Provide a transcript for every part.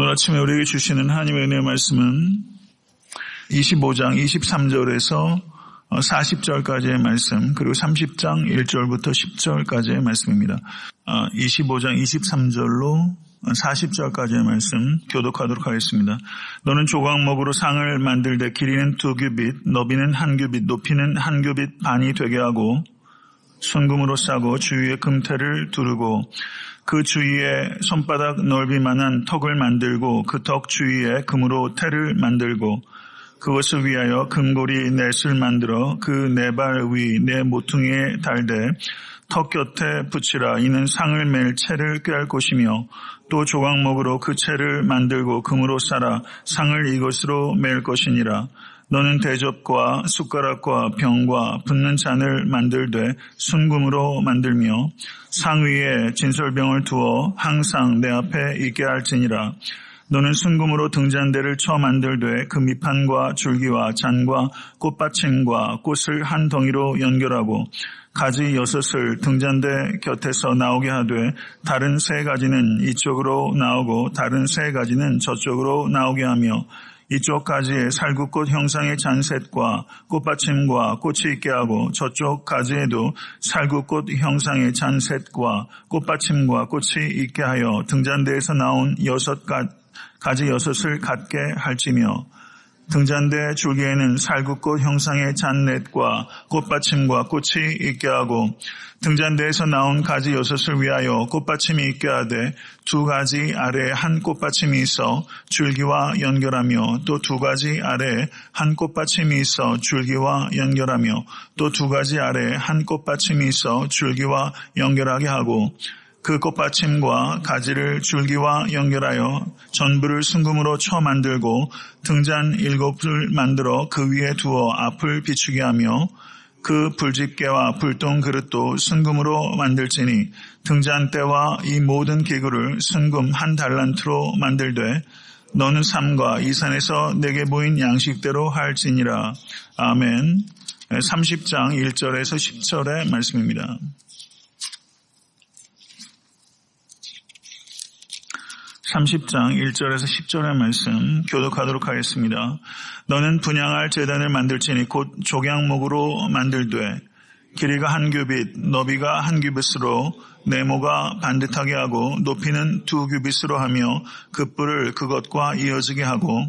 오늘 아침에 우리에게 주시는 하나님의 은혜의 말씀은 25장 23절에서 40절까지의 말씀, 그리고 30장 1절부터 10절까지의 말씀입니다. 25장 23절로 40절까지의 말씀 교독하도록 하겠습니다. 너는 조각목으로 상을 만들되 길이는 2규빗, 너비는 1규빗, 높이는 1규빗 반이 되게 하고 순금으로 싸고 주위에 금테를 두르고 그 주위에 손바닥 넓이만한 턱을 만들고 그 턱 주위에 금으로 테를 만들고 그것을 위하여 금고리 넷을 만들어 그 네 발 위 네 모퉁이에 달되 턱 곁에 붙이라. 이는 상을 맬 채를 꾀할 곳이며 또 조각목으로 그 채를 만들고 금으로 싸라. 상을 이것으로 맬 것이니라. 너는 대접과 숟가락과 병과 붓는 잔을 만들되 순금으로 만들며 상 위에 진설병을 두어 항상 내 앞에 있게 할지니라. 너는 순금으로 등잔대를 쳐 만들되 그 밑판과 줄기와 잔과 꽃받침과 꽃을 한 덩이로 연결하고 가지 6을 등잔대 곁에서 나오게 하되 다른 3가지는 이쪽으로 나오고 다른 3가지는 저쪽으로 나오게 하며 이쪽 가지에 살구꽃 형상의 잔셋과 꽃받침과 꽃이 있게 하고 저쪽 가지에도 살구꽃 형상의 잔셋과 꽃받침과 꽃이 있게 하여 등잔대에서 나온 6가지 6을 갖게 할지며 등잔대 줄기에는 살구꽃 형상의 잔넷과 꽃받침과 꽃이 있게 하고 등잔대에서 나온 가지 6을 위하여 꽃받침이 있게 하되 2가지 아래에 한 꽃받침이 있어 줄기와 연결하며 또 2가지 아래에 한 꽃받침이 있어 줄기와 연결하며 또 2가지 아래에 한 꽃받침이 있어 줄기와 연결하게 하고 그 꽃받침과 가지를 줄기와 연결하여 전부를 순금으로 쳐 만들고 등잔 7을 만들어 그 위에 두어 앞을 비추게 하며 그 불집게와 불똥 그릇도 순금으로 만들지니 등잔대와 이 모든 기구를 순금 1달란트로 만들되 너는 삼가 이 산에서 내게 보인 양식대로 할지니라. 아멘. 30장 1절에서 10절의 말씀입니다. 30장 1절에서 10절의 말씀 교독하도록 하겠습니다. 너는 분향할 제단을 만들지니 곧 족양목으로 만들되 길이가 1규빗, 너비가 1규빗으로 네모가 반듯하게 하고 높이는 2규빗으로 하며 그 뿔을 그것과 이어지게 하고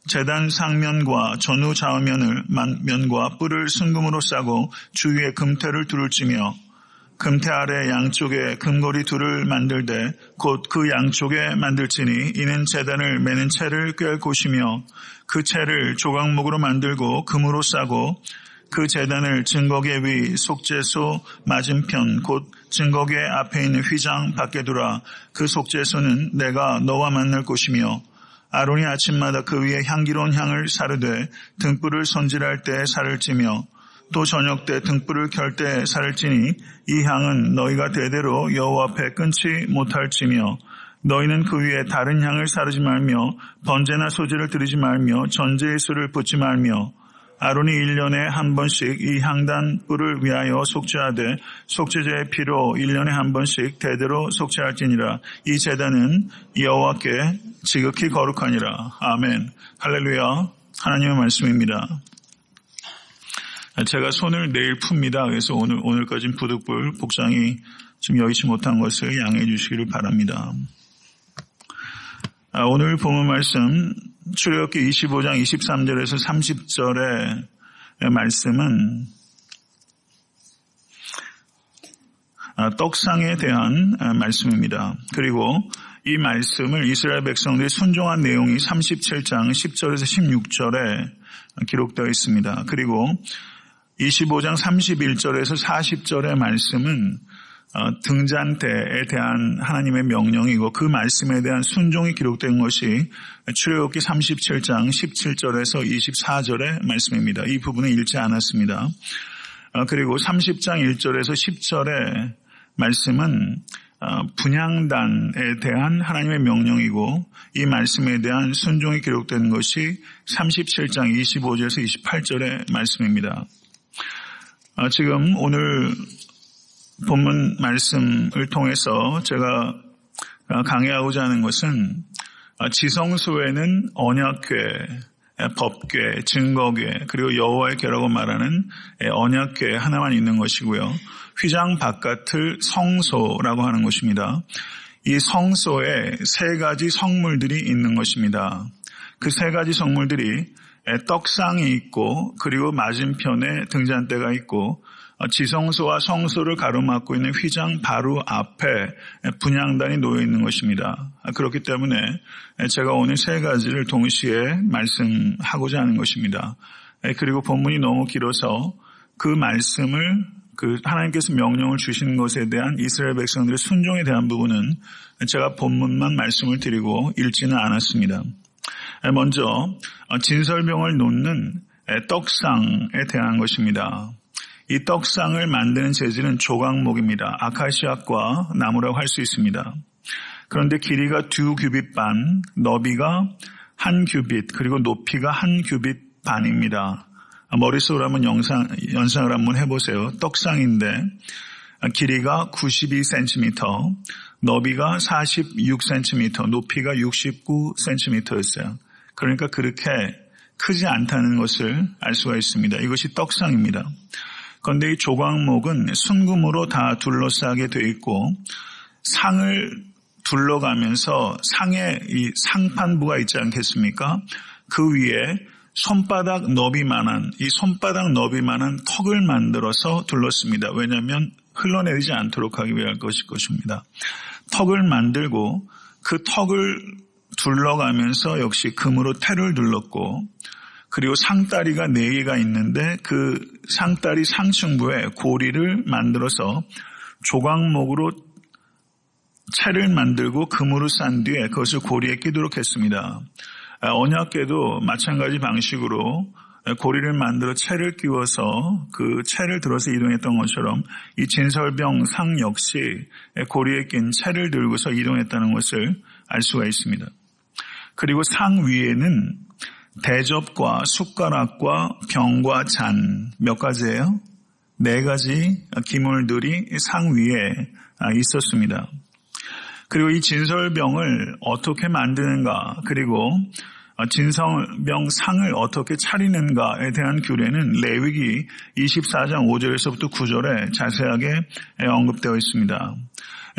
제단 상면과 전후 좌우면과 뿔을 순금으로 싸고 주위에 금테를 두를지며 금테 아래 양쪽에 금고리 2를 만들되 곧 그 양쪽에 만들지니 이는 제단을 매는 채를 꾀할 곳이며 그 채를 조각목으로 만들고 금으로 싸고 그 제단을 증거계 위 속죄소 맞은편 곧 증거계 앞에 있는 휘장 밖에 두라. 그 속죄소는 내가 너와 만날 곳이며 아론이 아침마다 그 위에 향기로운 향을 사르되 등불을 손질할 때 살을 찌며 또 저녁 때 등불을 켤 때 살을 찌니 이 향은 너희가 대대로 여호와 앞에 끊지 못할지며 너희는 그 위에 다른 향을 사르지 말며 번제나 소제를 드리지 말며 전제의 술을 붓지 말며 아론이 1년에 한 번씩 이 향단 뿔을 위하여 속죄하되 속죄제의 피로 1년에 한 번씩 대대로 속죄할지니라. 이 제단은 여호와께 지극히 거룩하니라. 아멘. 할렐루야. 하나님의 말씀입니다. 제가 손을 내일 풉니다. 그래서 오늘까지는 부득불 복장이 좀 여의치 못한 것을 양해해 주시기를 바랍니다. 오늘 본문 말씀 출애굽기 25장 23절에서 30절의 말씀은 떡상에 대한 말씀입니다. 그리고 이 말씀을 이스라엘 백성들이 순종한 내용이 37장 10절에서 16절에 기록되어 있습니다. 그리고 25장 31절에서 40절의 말씀은 등잔대에 대한 하나님의 명령이고 그 말씀에 대한 순종이 기록된 것이 출애굽기 37장 17절에서 24절의 말씀입니다. 이 부분은 읽지 않았습니다. 그리고 30장 1절에서 10절의 말씀은 분향단에 대한 하나님의 명령이고 이 말씀에 대한 순종이 기록된 것이 37장 25절에서 28절의 말씀입니다. 지금 오늘 본문 말씀을 통해서 제가 강의하고자 하는 것은 지성소에는 언약궤, 법궤, 증거궤, 그리고 여호와의 궤라고 말하는 언약궤 하나만 있는 것이고요. 휘장 바깥을 성소라고 하는 것입니다. 이 성소에 세 가지 성물들이 있는 것입니다. 그 세 가지 성물들이 떡상이 있고 그리고 맞은편에 등잔대가 있고 지성소와 성소를 가로막고 있는 휘장 바로 앞에 분향단이 놓여 있는 것입니다. 그렇기 때문에 제가 오늘 세 가지를 동시에 말씀하고자 하는 것입니다. 그리고 본문이 너무 길어서 그 말씀을 하나님께서 명령을 주신 것에 대한 이스라엘 백성들의 순종에 대한 부분은 제가 본문만 말씀을 드리고 읽지는 않았습니다. 먼저 진설병을 놓는 떡상에 대한 것입니다. 이 떡상을 만드는 재질은 조각목입니다. 아카시아과 나무라고 할 수 있습니다. 그런데 길이가 2규빗 반, 너비가 1규빗, 그리고 높이가 1규빗 반입니다. 머릿속으로 한번 연상을 한번 해보세요. 떡상인데 길이가 92cm, 너비가 46cm, 높이가 69cm였어요. 그러니까 그렇게 크지 않다는 것을 알 수가 있습니다. 이것이 떡상입니다. 그런데 이 조각목은 순금으로 다 둘러싸게 되어 있고 상을 둘러가면서 상에 이 상판부가 있지 않겠습니까? 그 위에 손바닥 너비만한 턱을 만들어서 둘렀습니다. 왜냐하면 흘러내리지 않도록 하기 위할 것입니다. 턱을 만들고 그 턱을 둘러가면서 역시 금으로 테를 둘렀고 그리고 상다리가 4개가 있는데 그 상다리 상층부에 고리를 만들어서 조각목으로 채를 만들고 금으로 싼 뒤에 그것을 고리에 끼도록 했습니다. 언약궤도 마찬가지 방식으로 고리를 만들어 채를 끼워서 그 채를 들어서 이동했던 것처럼 이 진설병 상 역시 고리에 낀 채를 들고서 이동했다는 것을 알 수가 있습니다. 그리고 상 위에는 대접과 숟가락과 병과 잔 몇 가지예요? 4가지 기물들이 상 위에 있었습니다. 그리고 이 진설병을 어떻게 만드는가 그리고 진설병 상을 어떻게 차리는가에 대한 규례는 레위기 24장 5절에서부터 9절에 자세하게 언급되어 있습니다.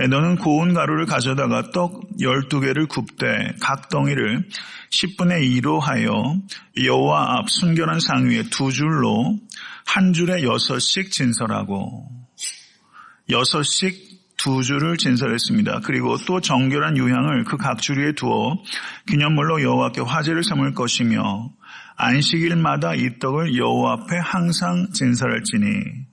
너는 고운 가루를 가져다가 떡 12개를 굽되 각 덩이를 10분의 2로 하여 여호와 앞 순결한 상 위에 2줄로 한 줄에 6씩 진설하고 6씩 2줄을 진설했습니다. 그리고 또 정결한 유향을 그 각 줄 위에 두어 기념물로 여호와께 화제를 삼을 것이며 안식일마다 이 떡을 여호와 앞에 항상 진설할지니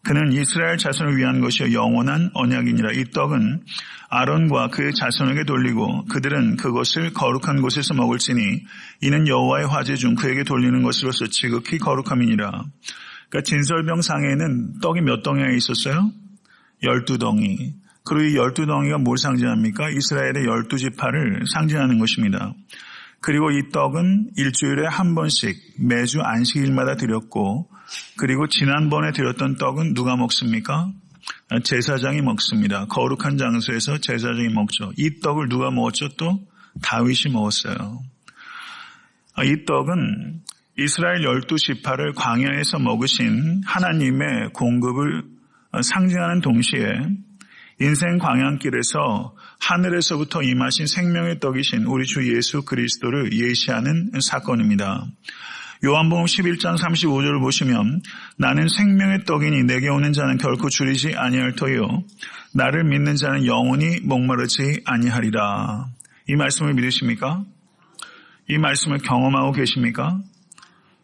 그는 이스라엘 자손을 위한 것이요 영원한 언약이니라. 이 떡은 아론과 그의 자손에게 돌리고 그들은 그것을 거룩한 곳에서 먹을지니 이는 여호와의 화제 중 그에게 돌리는 것으로서 지극히 거룩함이니라. 그러니까 진설병 상에는 떡이 몇 덩이나 있었어요? 12덩이. 그리고 이 12덩이가 뭘 상징합니까? 이스라엘의 12지파를 상징하는 것입니다. 그리고 이 떡은 일주일에 한 번씩 매주 안식일마다 드렸고 그리고 지난번에 드렸던 떡은 누가 먹습니까? 제사장이 먹습니다. 거룩한 장소에서 제사장이 먹죠. 이 떡을 누가 먹었죠? 또 다윗이 먹었어요. 이 떡은 이스라엘 12지파를 광야에서 먹으신 하나님의 공급을 상징하는 동시에 인생 광양길에서 하늘에서부터 임하신 생명의 떡이신 우리 주 예수 그리스도를 예시하는 사건입니다. 요한복음 11장 35절을 보시면 나는 생명의 떡이니 내게 오는 자는 결코 줄이지 아니할 터이요 나를 믿는 자는 영원히 목마르지 아니하리라. 이 말씀을 믿으십니까? 이 말씀을 경험하고 계십니까?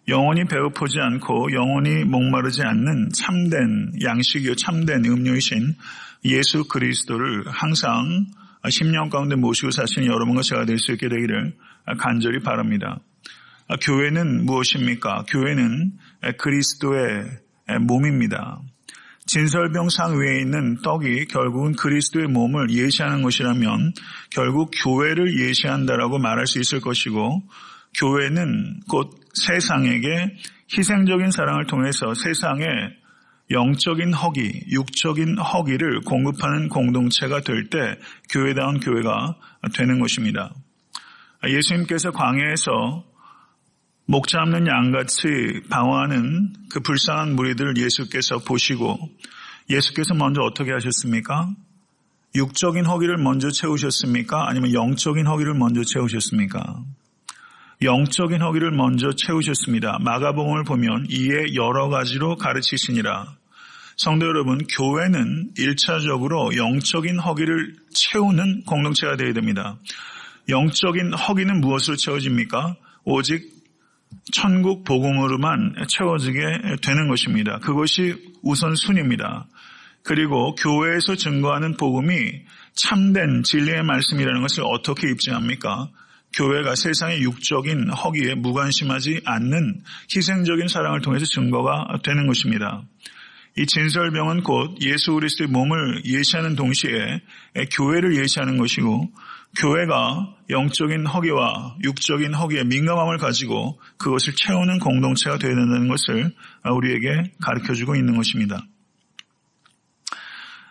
영원히 배고프지 않고 영원히 목마르지 않는 참된 양식이요 참된 음료이신 예수 그리스도를 항상 심령 가운데 모시고 사시는 여러분과 제가 될 수 있게 되기를 간절히 바랍니다. 교회는 무엇입니까? 교회는 그리스도의 몸입니다. 진설병상 위에 있는 떡이 결국은 그리스도의 몸을 예시하는 것이라면 결국 교회를 예시한다라고 말할 수 있을 것이고 교회는 곧 세상에게 희생적인 사랑을 통해서 세상에 영적인 허기, 육적인 허기를 공급하는 공동체가 될 때 교회다운 교회가 되는 것입니다. 예수님께서 광야에서 목 잡는 양같이 방황하는 그 불쌍한 무리들을 예수께서 보시고 예수께서 먼저 어떻게 하셨습니까? 육적인 허기를 먼저 채우셨습니까? 아니면 영적인 허기를 먼저 채우셨습니까? 영적인 허기를 먼저 채우셨습니다. 마가복음을 보면 이에 여러 가지로 가르치시니라. 성도 여러분, 교회는 1차적으로 영적인 허기를 채우는 공동체가 되어야 됩니다. 영적인 허기는 무엇으로 채워집니까? 오직 천국 복음으로만 채워지게 되는 것입니다. 그것이 우선순위입니다. 그리고 교회에서 증거하는 복음이 참된 진리의 말씀이라는 것을 어떻게 입증합니까? 교회가 세상의 육적인 허기에 무관심하지 않는 희생적인 사랑을 통해서 증거가 되는 것입니다. 이 진설병은 곧 예수 그리스도의 몸을 예시하는 동시에 교회를 예시하는 것이고 교회가 영적인 허기와 육적인 허기에 민감함을 가지고 그것을 채우는 공동체가 되어야 된다는 것을 우리에게 가르쳐주고 있는 것입니다.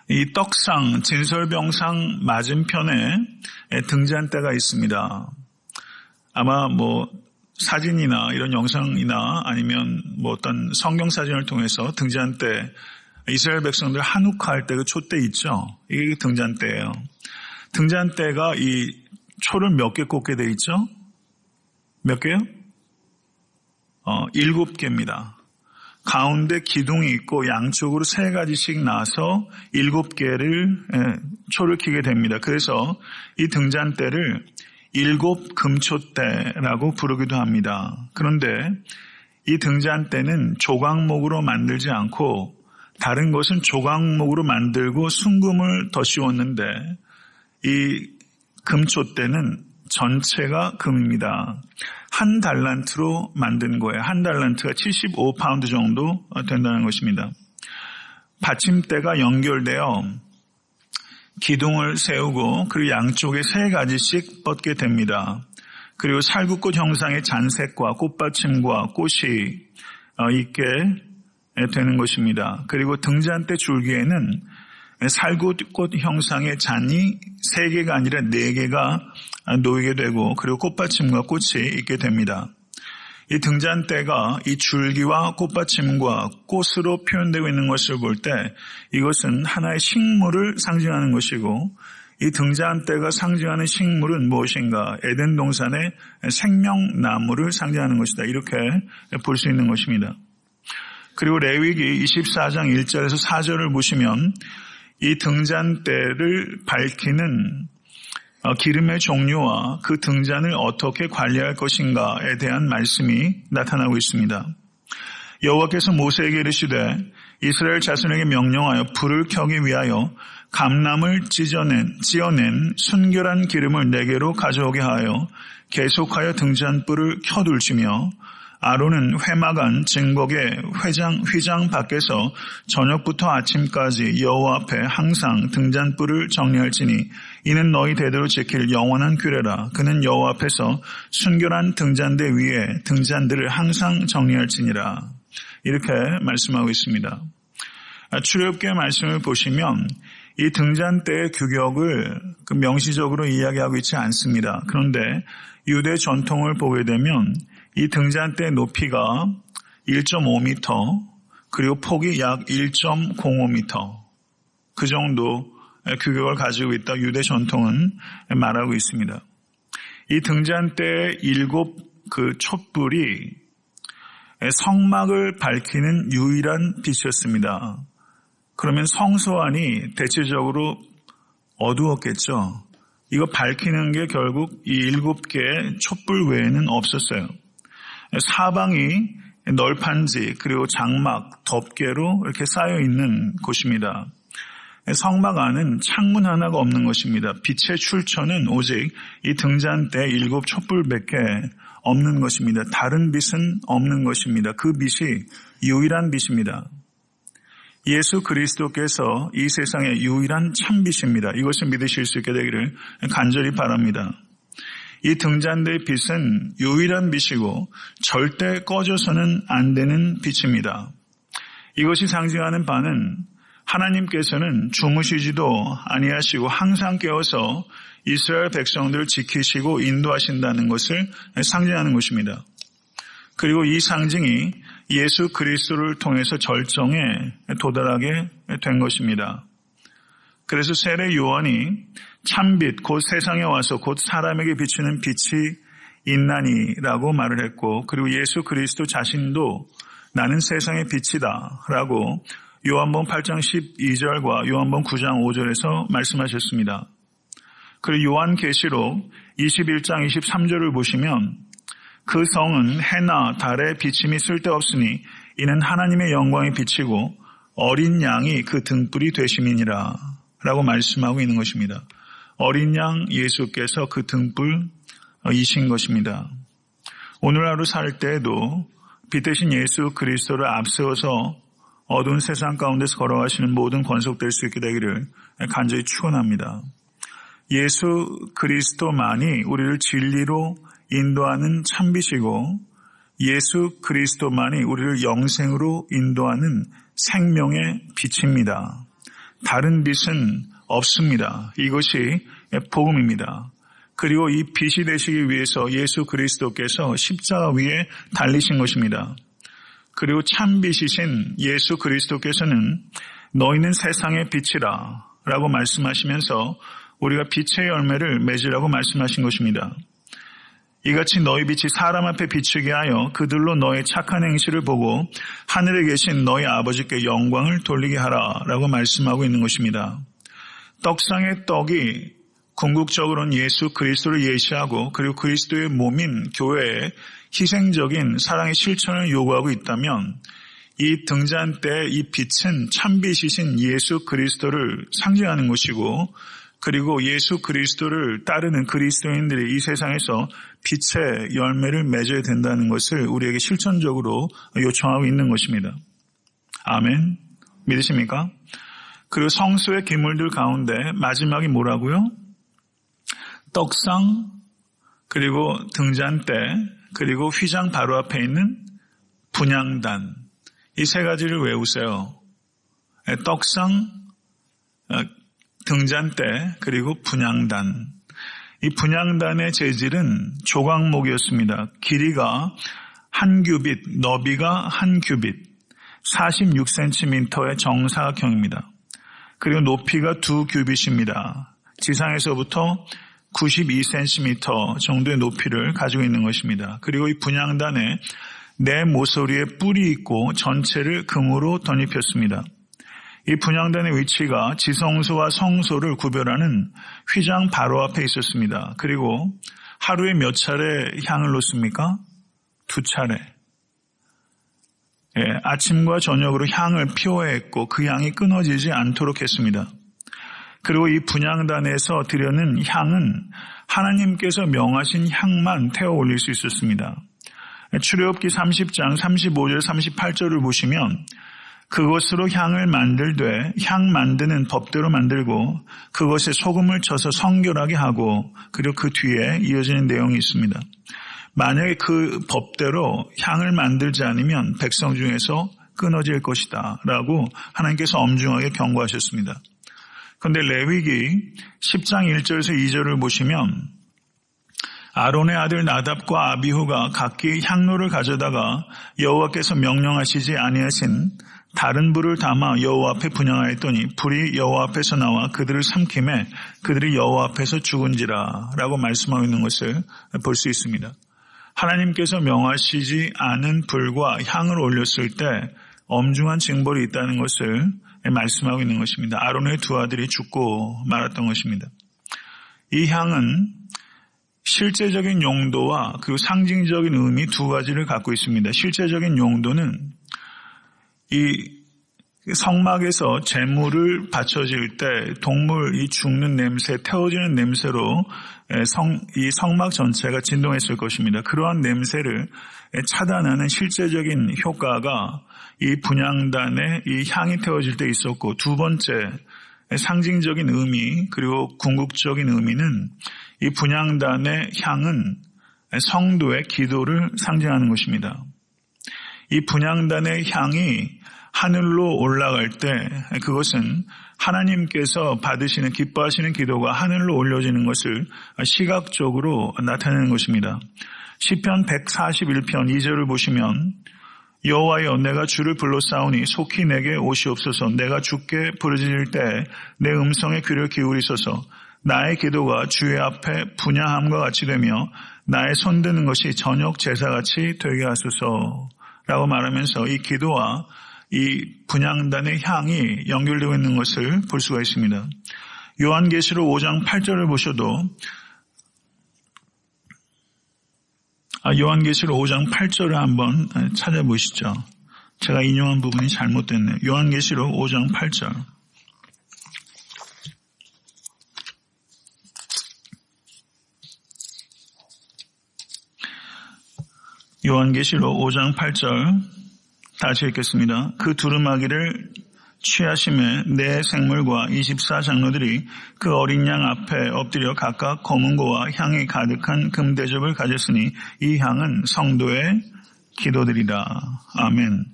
이 떡상, 진설병상 맞은편에 등잔대가 있습니다. 아마 사진이나 이런 영상이나 아니면 어떤 성경 사진을 통해서 등잔대, 이스라엘 백성들 한우카 할 때 그 촛대 있죠? 이게 등잔대예요. 등잔대가 이 초를 몇 개 꽂게 돼 있죠? 몇 개요? 7개입니다. 가운데 기둥이 있고 양쪽으로 3가지씩 나서 7개를 초를 켜게 됩니다. 그래서 이 등잔대를 7금초대라고 부르기도 합니다. 그런데 이 등잔대는 조각목으로 만들지 않고 다른 것은 조각목으로 만들고 순금을 더 씌웠는데 이 금초대는 전체가 금입니다. 1달란트로 만든 거예요. 1달란트가 75파운드 정도 된다는 것입니다. 받침대가 연결되어 기둥을 세우고 그리고 양쪽에 3가지씩 뻗게 됩니다. 그리고 살구꽃 형상의 잔색과 꽃받침과 꽃이 있게 되는 것입니다. 그리고 등잔대 줄기에는 살구꽃 형상의 잔이 3개가 아니라 4개가 놓이게 되고 그리고 꽃받침과 꽃이 있게 됩니다. 이 등잔대가 이 줄기와 꽃받침과 꽃으로 표현되고 있는 것을 볼 때 이것은 하나의 식물을 상징하는 것이고 이 등잔대가 상징하는 식물은 무엇인가? 에덴 동산의 생명나무를 상징하는 것이다. 이렇게 볼 수 있는 것입니다. 그리고 레위기 24장 1절에서 4절을 보시면 이 등잔대를 밝히는 기름의 종류와 그 등잔을 어떻게 관리할 것인가에 대한 말씀이 나타나고 있습니다. 여호와께서 모세에게 이르시되 이스라엘 자손에게 명령하여 불을 켜기 위하여 감람을 찌어낸 순결한 기름을 네개로 가져오게 하여 계속하여 등잔불을 켜둘지며 아론은 회막안 증거의 휘장 밖에서 저녁부터 아침까지 여호와 앞에 항상 등잔불을 정리할지니 이는 너희 대대로 지킬 영원한 규례라. 그는 여호와 앞에서 순결한 등잔대 위에 등잔들을 항상 정리할지니라. 이렇게 말씀하고 있습니다. 출애굽기의 말씀을 보시면 이 등잔대의 규격을 명시적으로 이야기하고 있지 않습니다. 그런데 유대 전통을 보게 되면 이 등잔대 높이가 1.5m 그리고 폭이 약 1.05m 그 정도 규격을 가지고 있다 유대 전통은 말하고 있습니다. 이 등잔대의 7 촛불이 성막을 밝히는 유일한 빛이었습니다. 그러면 성소 안이 대체적으로 어두웠겠죠. 이거 밝히는 게 결국 이 7개의 촛불 외에는 없었어요. 사방이 널판지 그리고 장막, 덮개로 이렇게 쌓여 있는 곳입니다. 성막 안은 창문 하나가 없는 것입니다. 빛의 출처는 오직 이 등잔대 7 촛불밖에 없는 것입니다. 다른 빛은 없는 것입니다. 그 빛이 유일한 빛입니다. 예수 그리스도께서 이 세상의 유일한 참빛입니다. 이것을 믿으실 수 있게 되기를 간절히 바랍니다. 이 등잔대의 빛은 유일한 빛이고 절대 꺼져서는 안 되는 빛입니다. 이것이 상징하는 바는 하나님께서는 주무시지도 아니하시고 항상 깨어서 이스라엘 백성들을 지키시고 인도하신다는 것을 상징하는 것입니다. 그리고 이 상징이 예수 그리스도를 통해서 절정에 도달하게 된 것입니다. 그래서 세례 요한이 참빛 곧 세상에 와서 곧 사람에게 비추는 빛이 있나니라고 말을 했고, 그리고 예수 그리스도 자신도 나는 세상의 빛이다 라고 요한복음 8장 12절과 요한복음 9장 5절에서 말씀하셨습니다. 그리고 요한계시록 21장 23절을 보시면 그 성은 해나 달의 비침이 쓸데없으니 이는 하나님의 영광이 비치고 어린 양이 그 등불이 되심이니라 라고 말씀하고 있는 것입니다. 어린 양 예수께서 그 등불이신 것입니다. 오늘 하루 살 때에도 빛 대신 예수 그리스도를 앞세워서 어두운 세상 가운데서 걸어가시는 모든 권속될 수 있게 되기를 간절히 축원합니다. 예수 그리스도만이 우리를 진리로 인도하는 참빛이고 예수 그리스도만이 우리를 영생으로 인도하는 생명의 빛입니다. 다른 빛은 없습니다. 이것이 복음입니다. 그리고 이 빛이 되시기 위해서 예수 그리스도께서 십자가 위에 달리신 것입니다. 그리고 참빛이신 예수 그리스도께서는 너희는 세상의 빛이라 라고 말씀하시면서 우리가 빛의 열매를 맺으라고 말씀하신 것입니다. 이같이 너희 빛이 사람 앞에 비추게 하여 그들로 너의 착한 행실을 보고 하늘에 계신 너희 아버지께 영광을 돌리게 하라 라고 말씀하고 있는 것입니다. 떡상의 떡이 궁극적으로는 예수 그리스도를 예시하고 그리고 그리스도의 몸인 교회에 희생적인 사랑의 실천을 요구하고 있다면 이 등잔 때 이 빛은 참빛이신 예수 그리스도를 상징하는 것이고 그리고 예수 그리스도를 따르는 그리스도인들이 이 세상에서 빛의 열매를 맺어야 된다는 것을 우리에게 실천적으로 요청하고 있는 것입니다. 아멘. 믿으십니까? 그리고 성수의 기물들 가운데 마지막이 뭐라고요? 떡상, 그리고 등잔대, 그리고 휘장 바로 앞에 있는 분향단. 이 세 가지를 외우세요. 떡상, 등잔대, 그리고 분향단. 이 분향단의 재질은 조각목이었습니다. 길이가 1규빗, 너비가 1규빗, 46cm의 정사각형입니다. 그리고 높이가 2규빗입니다. 지상에서부터 92cm 정도의 높이를 가지고 있는 것입니다. 그리고 이 분향단에 네 모서리에 뿔이 있고 전체를 금으로 덧입혔습니다. 이 분향단의 위치가 지성소와 성소를 구별하는 휘장 바로 앞에 있었습니다. 그리고 하루에 몇 차례 향을 놓습니까? 2차례. 아침과 저녁으로 향을 피워했고 그 향이 끊어지지 않도록 했습니다. 그리고 이 분향단에서 드려는 향은 하나님께서 명하신 향만 태워 올릴 수 있었습니다. 출애굽기 30장 35절 38절을 보시면 그것으로 향을 만들되 향 만드는 법대로 만들고 그것에 소금을 쳐서 성결하게 하고 그리고 그 뒤에 이어지는 내용이 있습니다. 만약에 그 법대로 향을 만들지 않으면 백성 중에서 끊어질 것이다 라고 하나님께서 엄중하게 경고하셨습니다. 그런데 레위기 10장 1절에서 2절을 보시면 아론의 아들 나답과 아비후가 각기 향로를 가져다가 여호와께서 명령하시지 아니하신 다른 불을 담아 여호와 앞에 분향하였더니 불이 여호와 앞에서 나와 그들을 삼킴에 그들이 여호와 앞에서 죽은지라 라고 말씀하고 있는 것을 볼 수 있습니다. 하나님께서 명하시지 않은 불과 향을 올렸을 때 엄중한 징벌이 있다는 것을 말씀하고 있는 것입니다. 아론의 두 아들이 죽고 말았던 것입니다. 이 향은 실제적인 용도와 그리고 상징적인 의미 두 가지를 갖고 있습니다. 실제적인 용도는 이 성막에서 제물을 바쳐질 때 동물이 죽는 냄새, 태워지는 냄새로 이 성막 전체가 진동했을 것입니다. 그러한 냄새를 차단하는 실제적인 효과가 이 분향단에 이 향이 태워질 때 있었고, 두 번째 상징적인 의미 그리고 궁극적인 의미는 이 분향단의 향은 성도의 기도를 상징하는 것입니다. 이 분향단의 향이 하늘로 올라갈 때 그것은 하나님께서 받으시는 기뻐하시는 기도가 하늘로 올려지는 것을 시각적으로 나타내는 것입니다. 시편 141편 2절을 보시면 여호와여 내가 주를 불러싸우니 속히 내게 오시옵소서. 내가 주께 부르짖을 때 내 음성에 귀를 기울이소서. 나의 기도가 주의 앞에 분향함과 같이 되며 나의 손드는 것이 저녁 제사같이 되게 하소서 라고 말하면서 이 기도와 이 분향단의 향이 연결되어 있는 것을 볼 수가 있습니다. 요한계시록 5장 8절을 보셔도 요한계시록 5장 8절을 한번 찾아보시죠. 제가 인용한 부분이 잘못됐네요. 요한계시록 5장 8절. 요한계시록 5장 8절 다시 읽겠습니다. 그 두루마기를 취하심에 네 생물과 24장로들이 그 어린 양 앞에 엎드려 각각 검은 고와 향이 가득한 금대접을 가졌으니 이 향은 성도의 기도들이라. 아멘.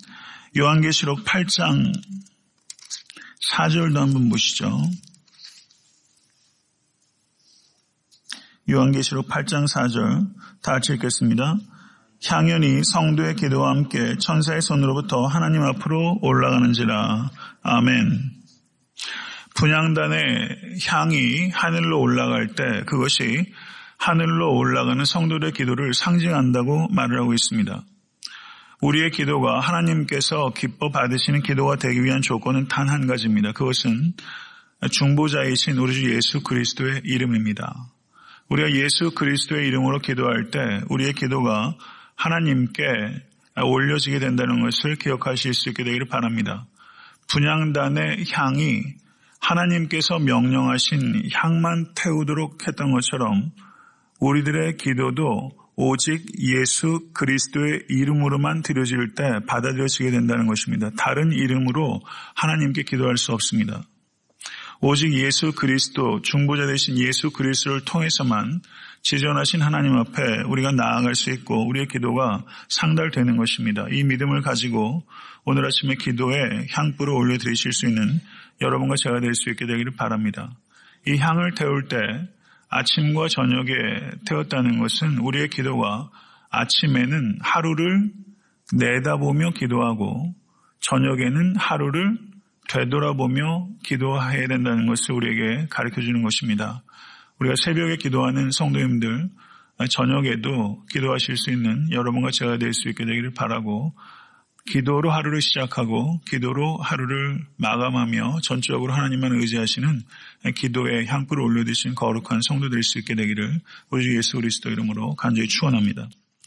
요한계시록 8장 4절도 한번 보시죠. 요한계시록 8장 4절 다 같이 읽겠습니다. 향연이 성도의 기도와 함께 천사의 손으로부터 하나님 앞으로 올라가는지라. 아멘. 분향단의 향이 하늘로 올라갈 때 그것이 하늘로 올라가는 성도들의 기도를 상징한다고 말을 하고 있습니다. 우리의 기도가 하나님께서 기뻐 받으시는 기도가 되기 위한 조건은 단 한 가지입니다. 그것은 중보자이신 우리 주 예수 그리스도의 이름입니다. 우리가 예수 그리스도의 이름으로 기도할 때 우리의 기도가 하나님께 올려지게 된다는 것을 기억하실 수 있게 되기를 바랍니다. 분향단의 향이 하나님께서 명령하신 향만 태우도록 했던 것처럼 우리들의 기도도 오직 예수 그리스도의 이름으로만 드려질 때 받아들여지게 된다는 것입니다. 다른 이름으로 하나님께 기도할 수 없습니다. 오직 예수 그리스도, 중보자 되신 예수 그리스도를 통해서만 지존하신 하나님 앞에 우리가 나아갈 수 있고 우리의 기도가 상달되는 것입니다. 이 믿음을 가지고 오늘 아침에 기도에 향불을 올려드리실 수 있는 여러분과 제가 될 수 있게 되기를 바랍니다. 이 향을 태울 때 아침과 저녁에 태웠다는 것은 우리의 기도가 아침에는 하루를 내다보며 기도하고 저녁에는 하루를 되돌아보며 기도해야 된다는 것을 우리에게 가르쳐주는 것입니다. 우리가 새벽에 기도하는 성도님들, 저녁에도 기도하실 수 있는 여러분과 제가 될 수 있게 되기를 바라고 기도로 하루를 시작하고 기도로 하루를 마감하며 전적으로 하나님만 의지하시는 기도에 향불을 올려드리신 거룩한 성도 될 수 있게 되기를 우리 주 예수 그리스도 이름으로 간절히 축원합니다.